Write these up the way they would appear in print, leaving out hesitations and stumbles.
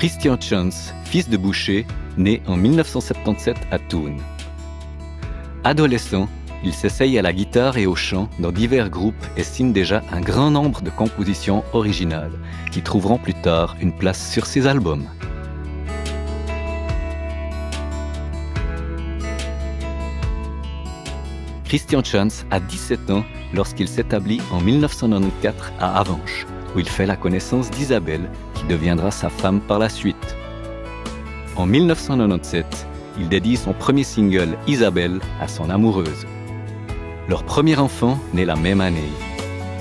Christian Chance, fils de boucher, né en 1977 à Thun. Adolescent, il s'essaye à la guitare et au chant dans divers groupes et signe déjà un grand nombre de compositions originales qui trouveront plus tard une place sur ses albums. Christian Chance a 17 ans lorsqu'il s'établit en 1994 à Avenches, où il fait la connaissance d'Isabelle, qui deviendra sa femme par la suite. En 1997, il dédie son premier single « Isabelle » à son amoureuse. Leur premier enfant naît la même année.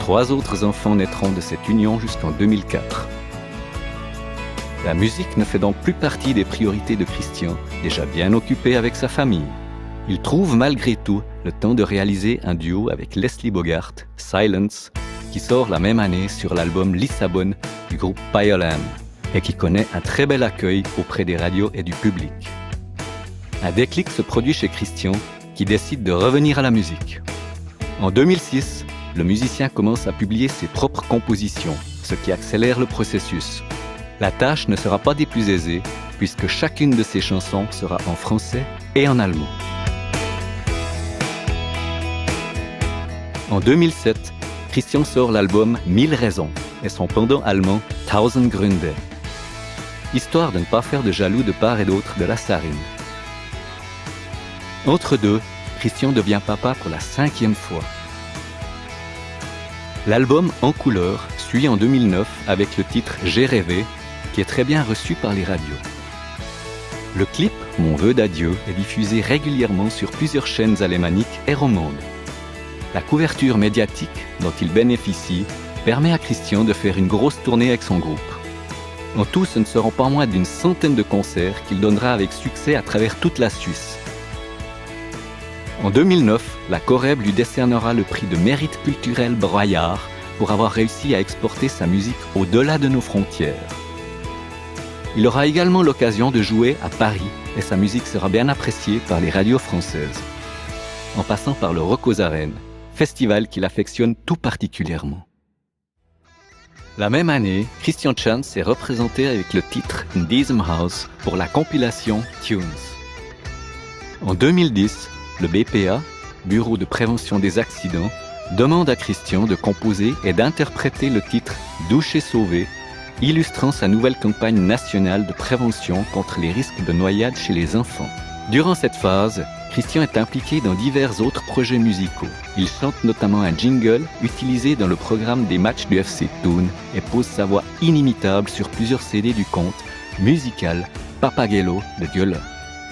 3 autres enfants naîtront de cette union jusqu'en 2004. La musique ne fait donc plus partie des priorités de Christian, déjà bien occupé avec sa famille. Il trouve malgré tout le temps de réaliser un duo avec Leslie Bogart, Silence, qui sort la même année sur l'album Lissabonne du groupe Piolan et qui connaît un très bel accueil auprès des radios et du public. Un déclic se produit chez Christian qui décide de revenir à la musique. En 2006, le musicien commence à publier ses propres compositions, ce qui accélère le processus. La tâche ne sera pas des plus aisées puisque chacune de ses chansons sera en français et en allemand. En 2007, Christian sort l'album 1000 raisons et son pendant allemand Tausend Gründe, histoire de ne pas faire de jaloux de part et d'autre de la Sarine. Entre deux, Christian devient papa pour la 5e fois. L'album En couleur suit en 2009 avec le titre J'ai rêvé, qui est très bien reçu par les radios. Le clip Mon vœu d'adieu est diffusé régulièrement sur plusieurs chaînes alémaniques et romandes. La couverture médiatique dont il bénéficie permet à Christian de faire une grosse tournée avec son groupe. En tout, ce ne seront pas moins d'une centaine de concerts qu'il donnera avec succès à travers toute la Suisse. En 2009, la Corrèbe lui décernera le prix de mérite culturel Broyard pour avoir réussi à exporter sa musique au-delà de nos frontières. Il aura également l'occasion de jouer à Paris et sa musique sera bien appréciée par les radios françaises, en passant par le Rock aux Arènes, festival qu'il affectionne tout particulièrement. La même année, Christian Chance est représenté avec le titre In Diesem Haus pour la compilation Tunes. En 2010, le BPA, Bureau de prévention des accidents, demande à Christian de composer et d'interpréter le titre Douche et sauvé, illustrant sa nouvelle campagne nationale de prévention contre les risques de noyade chez les enfants. Durant cette phase, Christian est impliqué dans divers autres projets musicaux. Il chante notamment un jingle utilisé dans le programme des matchs du FC Thun et pose sa voix inimitable sur plusieurs CD du conte musical Papagello de Diola.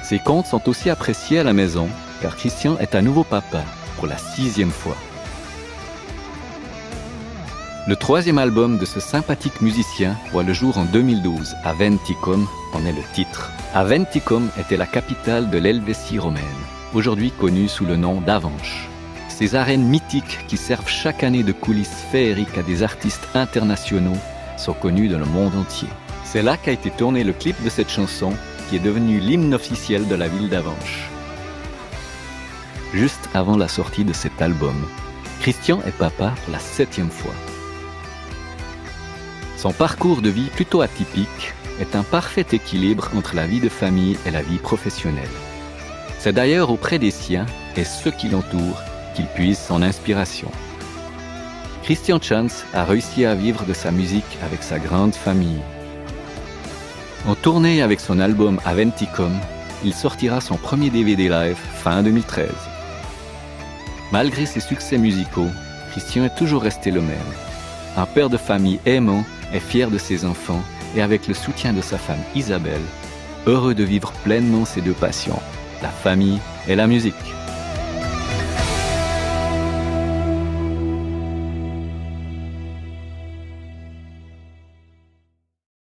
Ces contes sont aussi appréciés à la maison car Christian est un nouveau papa pour la 6e fois. Le 3e album de ce sympathique musicien voit le jour en 2012. Aventicum en est le titre. Aventicum était la capitale de l'Helvétie romaine, aujourd'hui connue sous le nom d'Avenches. Ces arènes mythiques qui servent chaque année de coulisses féeriques à des artistes internationaux sont connues dans le monde entier. C'est là qu'a été tourné le clip de cette chanson qui est devenu l'hymne officiel de la ville d'Avenches. Juste avant la sortie de cet album, Christian est papa pour la 7e fois. Son parcours de vie plutôt atypique est un parfait équilibre entre la vie de famille et la vie professionnelle. C'est d'ailleurs auprès des siens et ceux qui l'entourent qu'il puise son inspiration. Christian Chance a réussi à vivre de sa musique avec sa grande famille. En tournée avec son album Aventicum, il sortira son premier DVD live fin 2013. Malgré ses succès musicaux, Christian est toujours resté le même. Un père de famille aimant et fier de ses enfants et avec le soutien de sa femme Isabelle, heureux de vivre pleinement ses 2 passions, la famille et la musique.